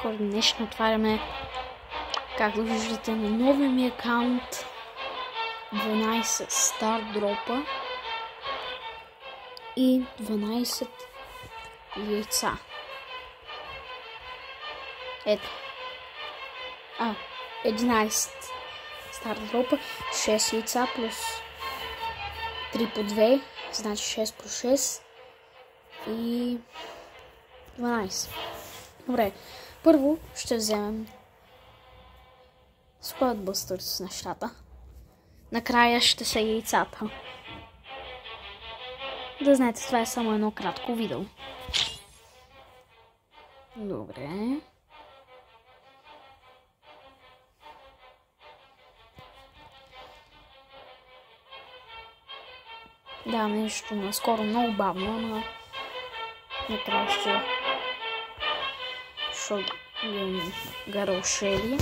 хора, днес ще отваряме, както виждате, на новия ми акаунт 12 стар дропа и 12 яйца. Ето. 11 стар дропа, 6 яйца плюс 3 по 2, значи 6 по 6 и 12. Добре, първо ще вземем Squad Busters с нещата. Накрая ще са яйцата. Да знаете, това е само едно кратко видео. Добре. Да, нещо наскоро много бавно, но накрая ще ги гарошели.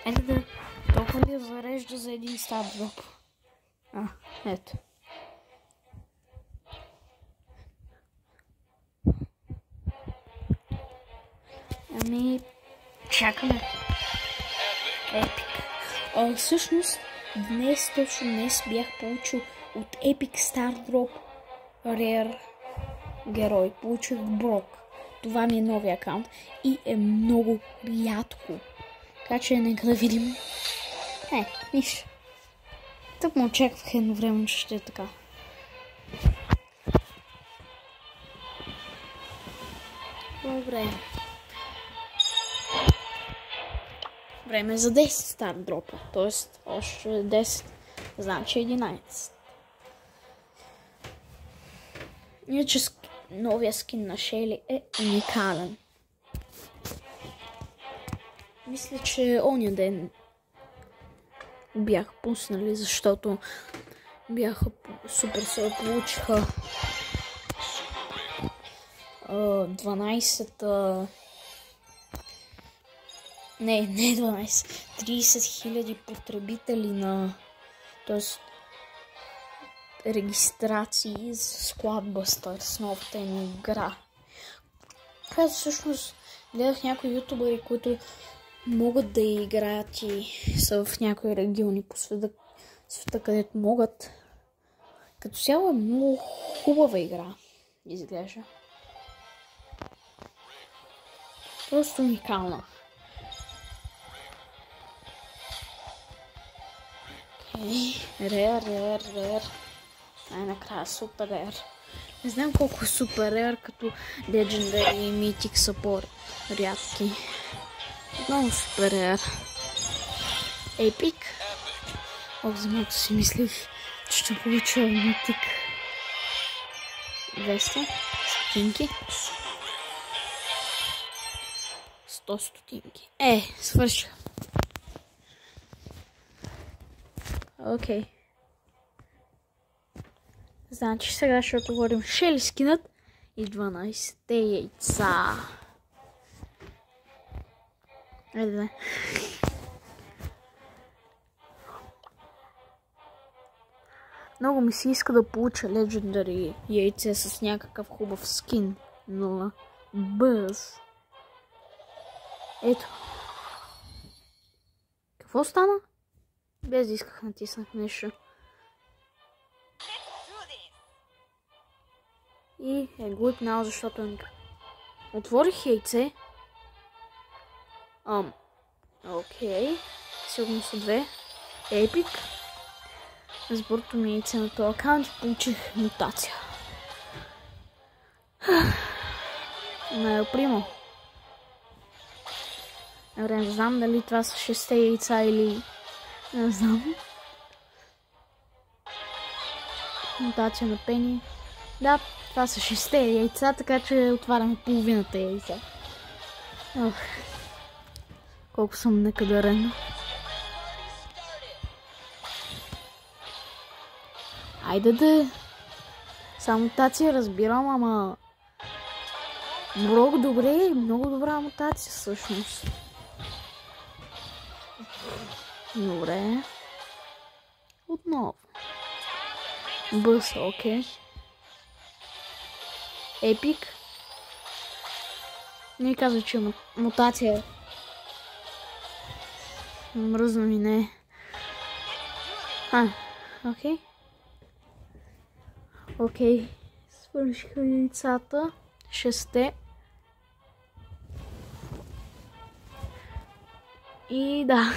Ето да толкова ли зарежда за един стар дроп? Ето. Ами, чакаме. Epic. Всъщност, точно днес бях получил от Epic Star Drop Rare герой. Получих Брок. Това ми е новия акаунт и е много рядко. Така че нека да видим. Виж. Тък му очаквах едно време, че ще е така. Добре. Време за 10 стар дропа. Тоест още 10. Значи 11. Иначе новия скин на Шели е уникален. Мисля, че оня ден бях пуснали, защото бяха супер се получиха 12 не 12, 30 000 потребители на, т.е. регистрации за Squad Busters с новата им игра. Аз всъщност гледах някои ютубъри, които могат да играят и са в някои региони по света, където могат. Като цяло е много хубава игра, изглежда. Просто уникална. Рер. Най-накрая супер рер. Не знам колко е супер рер, като Legendary и Mythic са по-рядки. Много супер рер. Epic. За малко си мислих, че ще получа Mythic 200 стотинки. 100 стотинки. Свърших. Окей. Значи сега ще отворим Шели скинът и 12 яйца. Айде. Много ми се иска да получа Legendary яйце с някакъв хубав скин. Но бъз. Ето. Какво стана? Без да исках натиснах нещо. И е глътнал, защото отворих яйце. Окей. Сигурно са 2. Epic. С първото ми яйце на този акаунт получих мутация. Примо. Не знам дали това са 6 яйца или... Не знам. Мутация на Пени. Да, това са 6 яйца, така че отваряме половината яйца. Колко съм некадърен. Айде да. Само мутация разбирам, ама... Много добре, много добра мутация всъщност. Добре. Отново. Бъс, окей. Епик. Не казва, че е мутация. Мръзна ми не. Окей. Окей. Свършиха яйцата. 6. И да.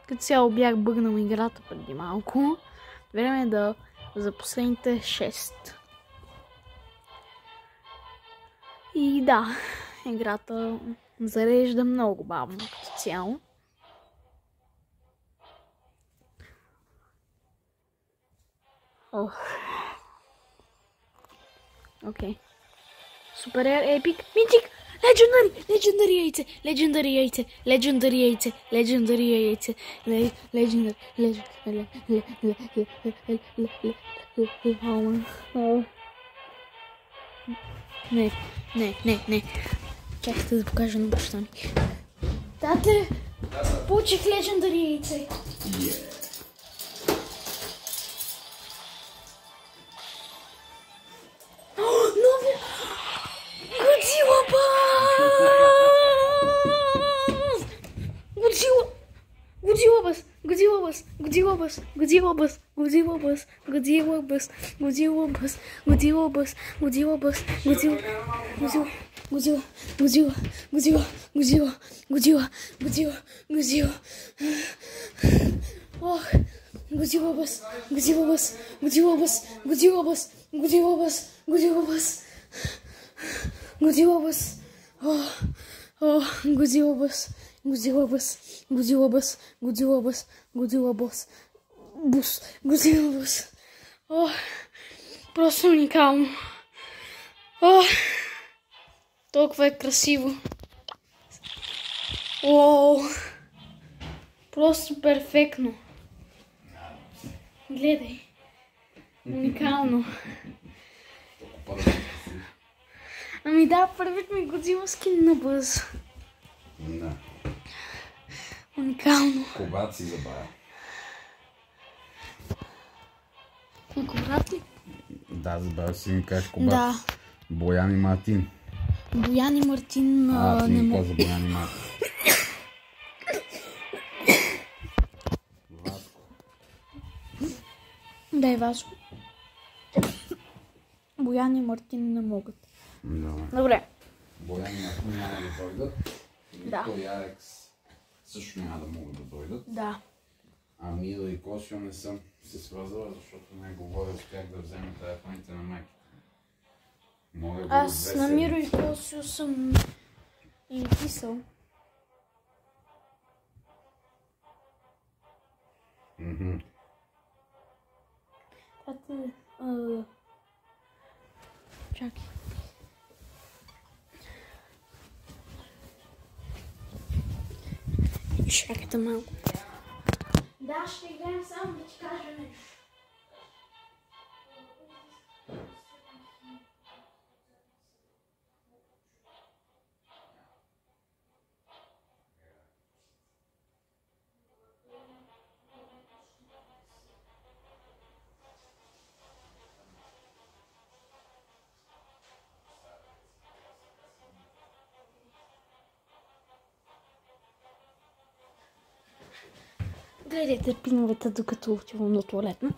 Като цяло бях бъгнал играта преди малко. Време е да за последните 6. И да, играта зарежда много бавно като цяло. Окей. Супер епик. Митик! Legendary яйце! Legendary яйце! Legendary яйце! Legendary яйце! Не. Чакайте да покажа на баща ми. Тате, получих Legendary яйце. Годзилабъс. Просто уникално. Толкова е красиво. Просто перфектно. Гледай. Уникално. Ами да, първият ми Годзила скин на Бъз. Да. Уникално. Когато си забавя. Кобрат ли? Да, забавя си ми кажеш Кобрат. Да. Боян и Мартин. Боян и Мартин не мога за Боян и Мартин. Васко. Да, и Васко. Боян и Мартин не могат. Да. Добре. Боян и Мартин няма да дойдат. Да. Виктор и Алекс също няма да могат да дойдат. Да. А Мила и Косио не съм се свързала, защото не говоря с тях да вземе телефоните на майките. Аз на Миро и Косио съм им писал. Чакай. Чакайте малко. Да, ще играем само да ти кажа нещо. Гледайте пиновете, докато отивам на туалетна.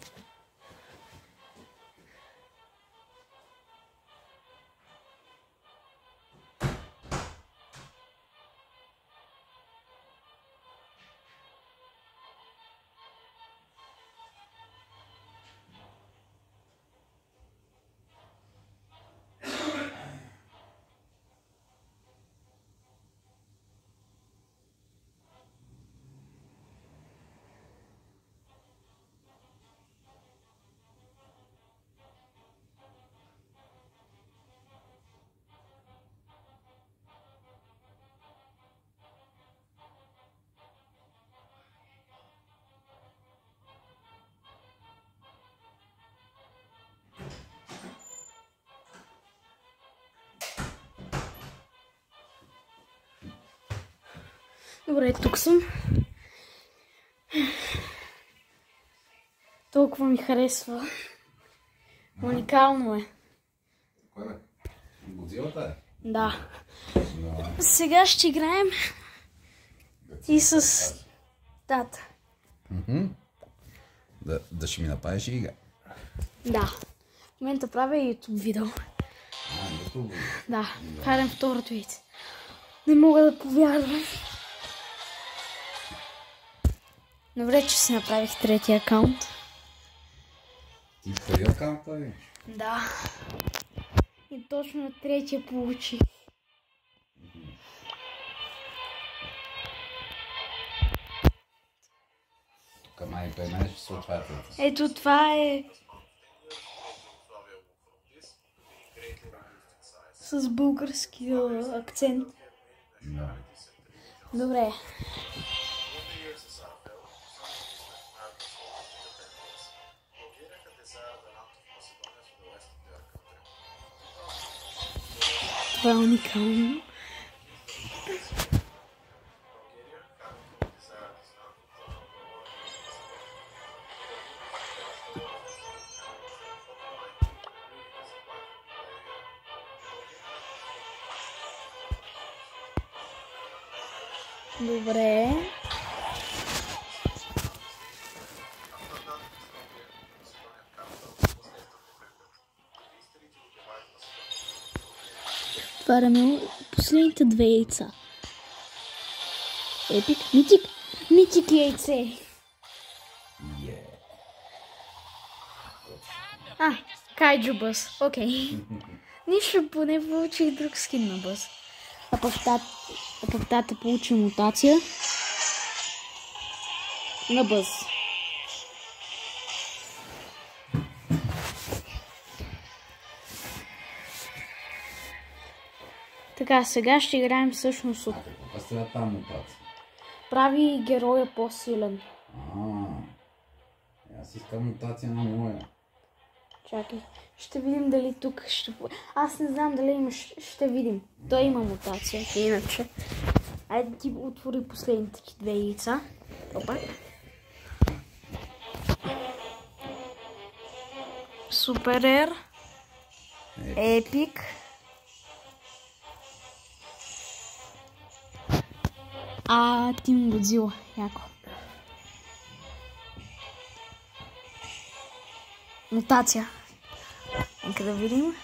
Добре, тук съм. Толкова ми харесва. Уникално е. Кой бе? Годзилата е? Да. Да. Сега ще играем и с тата. Да ще ми направиш игра. Да. В момента правя YouTube видео. YouTube видео? Да. Карам второто яйце. Не мога да повярвам. Добре, че си направих третия акаунт. Ти първи акаунта ли? Да. И точно на третия получих. Тук май премеш съответната. Ето това е с български акцент. Да. Добре. Това е уникално. Добре. Отваряме последните две яйца. Епик, митик, митик яйце. Кайджу бъс, окей. Нищо, поне получих друг скин на бъс. А пък тата получи мутация на бъс. Така, сега ще играем всъщност от... Каква става там мутация? Прави героя по-силен. Аз искам мутация на моя. Чакай, ще видим дали тук ще... Аз не знам дали има, ще видим. Той има мутация, иначе. Айде ти отвори последните две яйца. Опа. Супер Ер. Епик. Тим Годзила. Яко. Мутация. Нека да видим.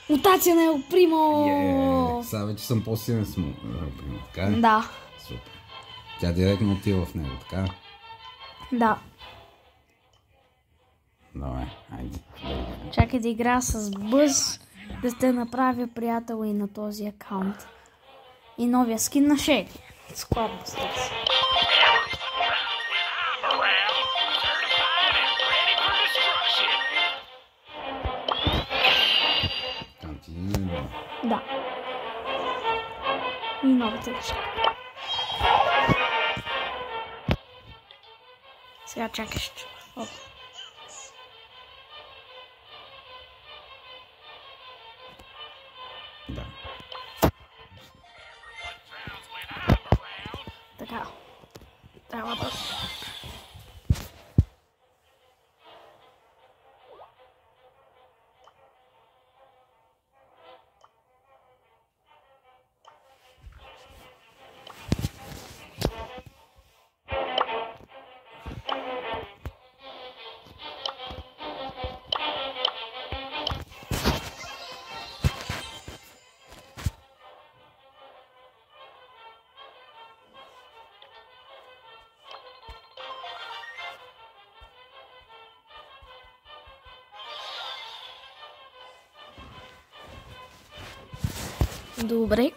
Мутация на Ел Примо! Сега вече съм по-силен с Ел Примо, така е? Да. Супер. Тя директно отива в него, така? Да. Добре, айде. Чакай да игра с Бъз, да сте направя приятел и на този акаунт. И новия скин на Шели. Складно с това. Да. И новите неща. Сега чакаш. Да. Така. Трябва да... Добре.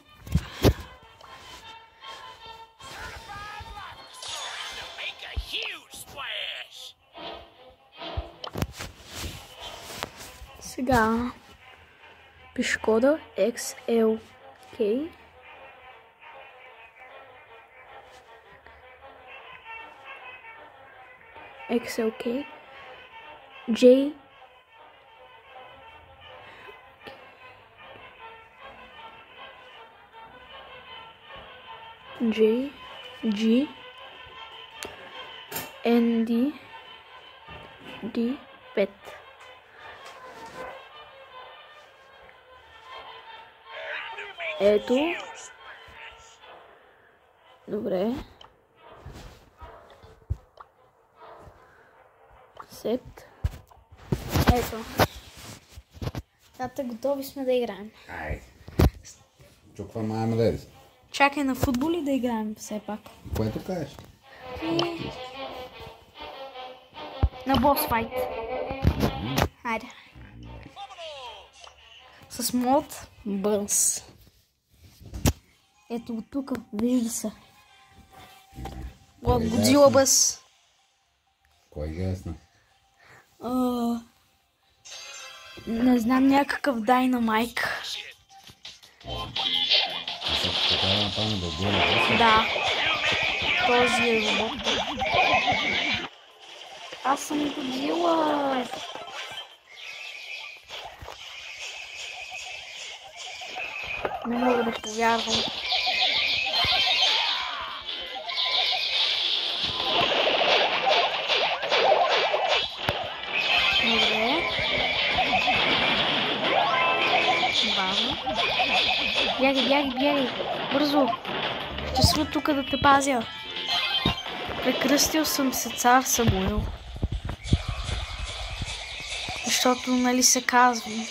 Сега пише кода XLK. XLK J G N D 5. Ето. Добре. Сет. Ето. Тата, готови сме да играем. Айде. Чуква маема да еди. Чакай на футболи да играем все пак. Което кажеш? На бос файт. Хайде. С мод Бърс. Ето от тук, вижда се. От Годзила Бъс. Кой гесна? Не знам, някакъв Дайнамайк. Да. Този е робот. Аз съм Годзила. Не мога да повярвам. Добре. Бавно. Бягай. Бързо. Ще съм тук да те пазя. Прекръстил съм се цар Самуил. Защото, нали се казвам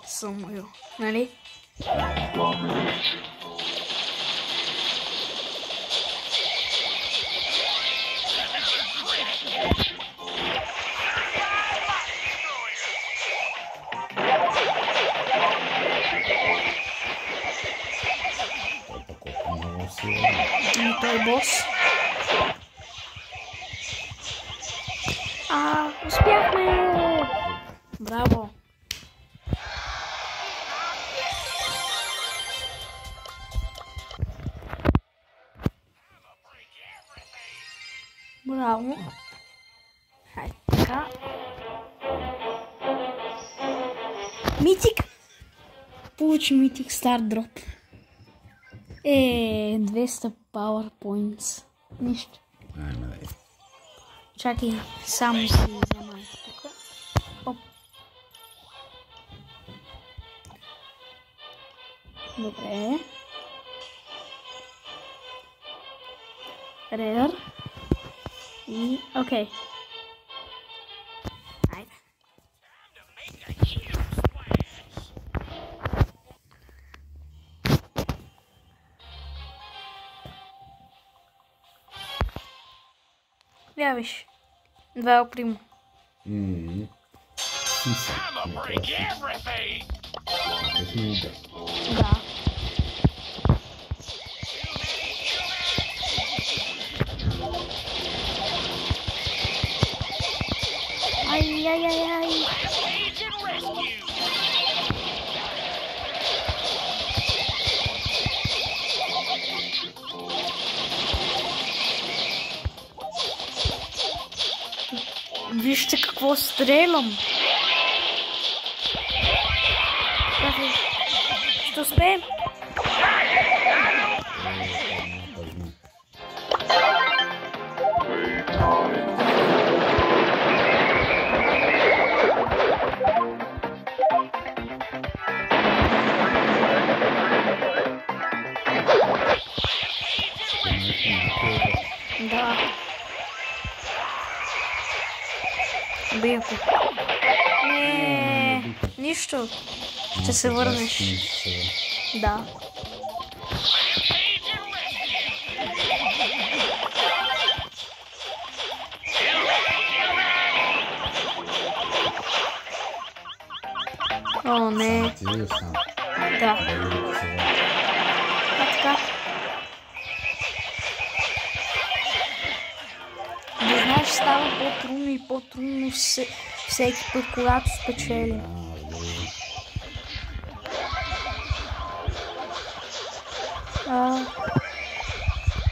Самуил, нали? Той е бос. Успяхме! Браво! Браво! Хайде така. Митик! Получи Митик Стар Дроп. 200 PowerPoints. Нищо. Чакай, само си взема тук. Оп. Добре. Рейдър. И окей. Айде. Виж. 2 примо. Да. Ай. Вижте какво стрелям. Ще успеем. Да. Бейко. Не, нищо. Ще се върнеш. Да. О, не. Да. Така. Не знаеш, става по-трудно и по-трудно всеки път, когато спечели.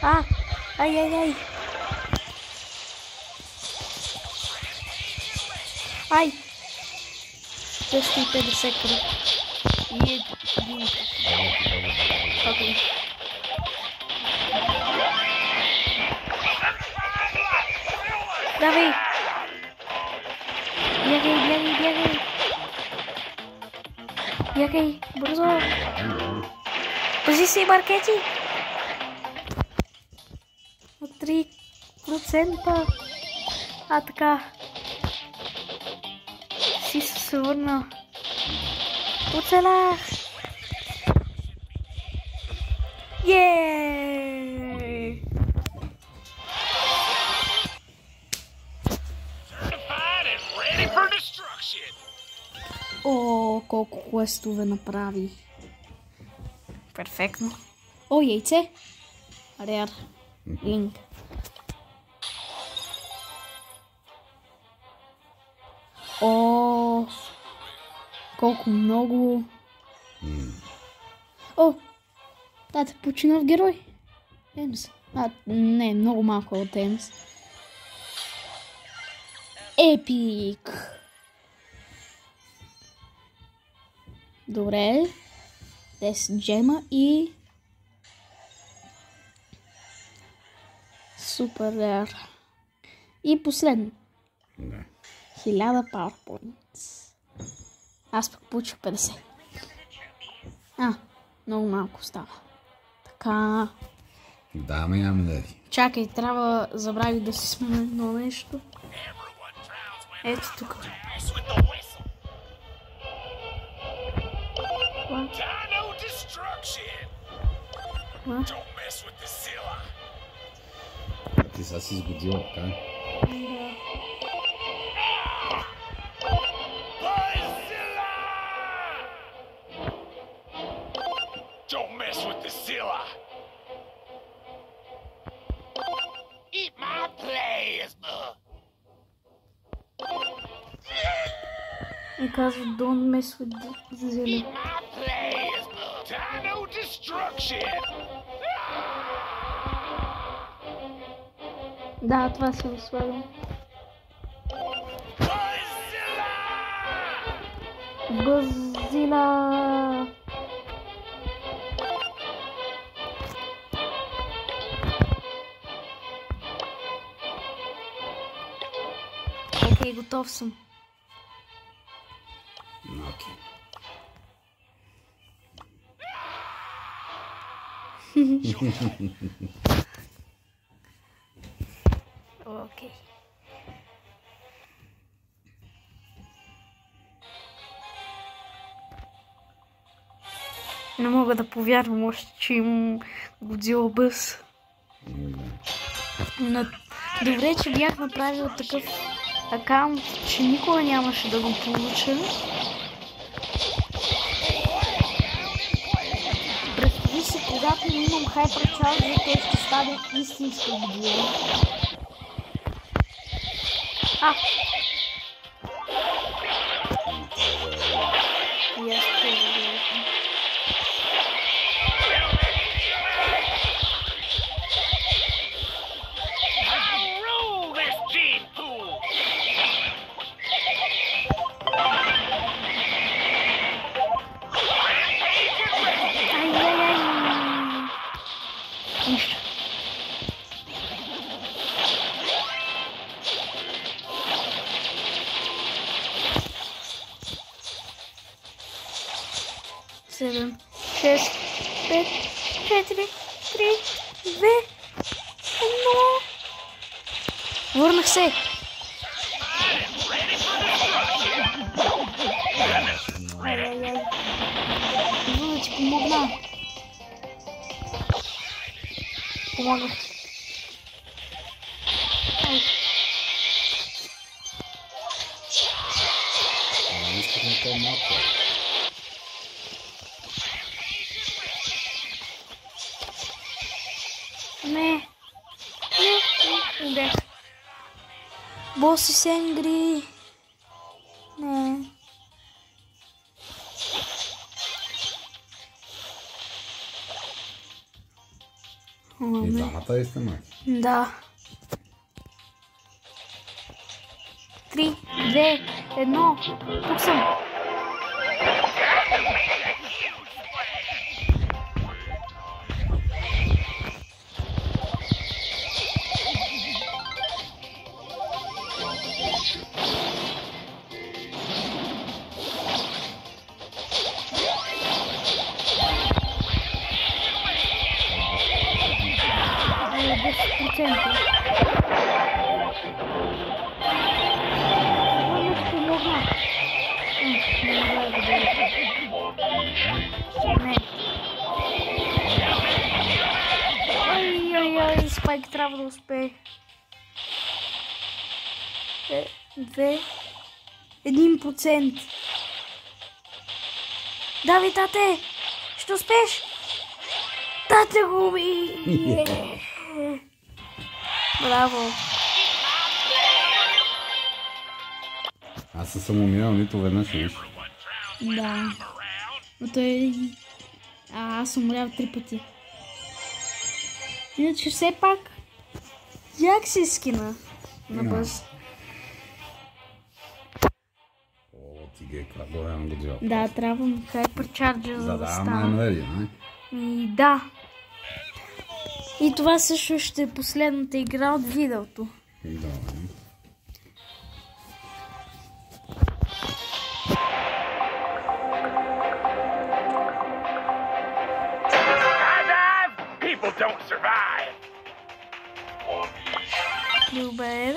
Ай. Ай! 250 кръг. И един. Окей. Давай! Бягай! Бягай, бързо! Пази се, Маркети! От 3%. Така. Си се върна. Оцелях! Yeeey! О, колко квестове направи. Перфектно. О, яйце. Рер. Линк. О, колко много. О, тата почина в герой. Емс. Не, много малко от Емс. Епик. Добре. 10 джема и... Супер рер. И последно. 1000 PowerPoints. Аз пък получих 50. Много малко става. Така. Да, ме ям дади. Чакай, трябва забравих да си сменя едно нещо. Ето тук. Ти сега си сгодила, така? И казва, don't mess with Zilla. Да, това се го слагам. Godzilla! Окей, готов съм. Окей. Окей. Не мога да повярвам още, че имам Godzilla бъс. Добре, че бях направил такъв акаунт, че никога нямаше да го получа. Представи си, когато имам хайпер-чарджер, той ще стане истинска Godzilla. И аз това. Нищо. Седем, 6, 5, 4, 3, 2, 1. Върнах се. Идва да ти помогна. Помогнах. Исках на по-малко. Не. Убех. Бос is angry. Не. И двамата ли сте майки? Да. 3, 2, 1. Тук съм. 10%. Ама ще помогна. Не. Ой, Спайк трябва да успее. 1%. Давай, тате! Ще успееш? Тате го уби! Браво! Аз съм умирал нито веднъж, виж. Да. Но той... аз съм умрял 3 пъти. Иначе все пак... як си скина на бъз? Тигека, голям гаджал. Да, трябва му хайперчарджа за да стане. ама е не? И да. И това също ще е последната игра от видеото. Да. Добре.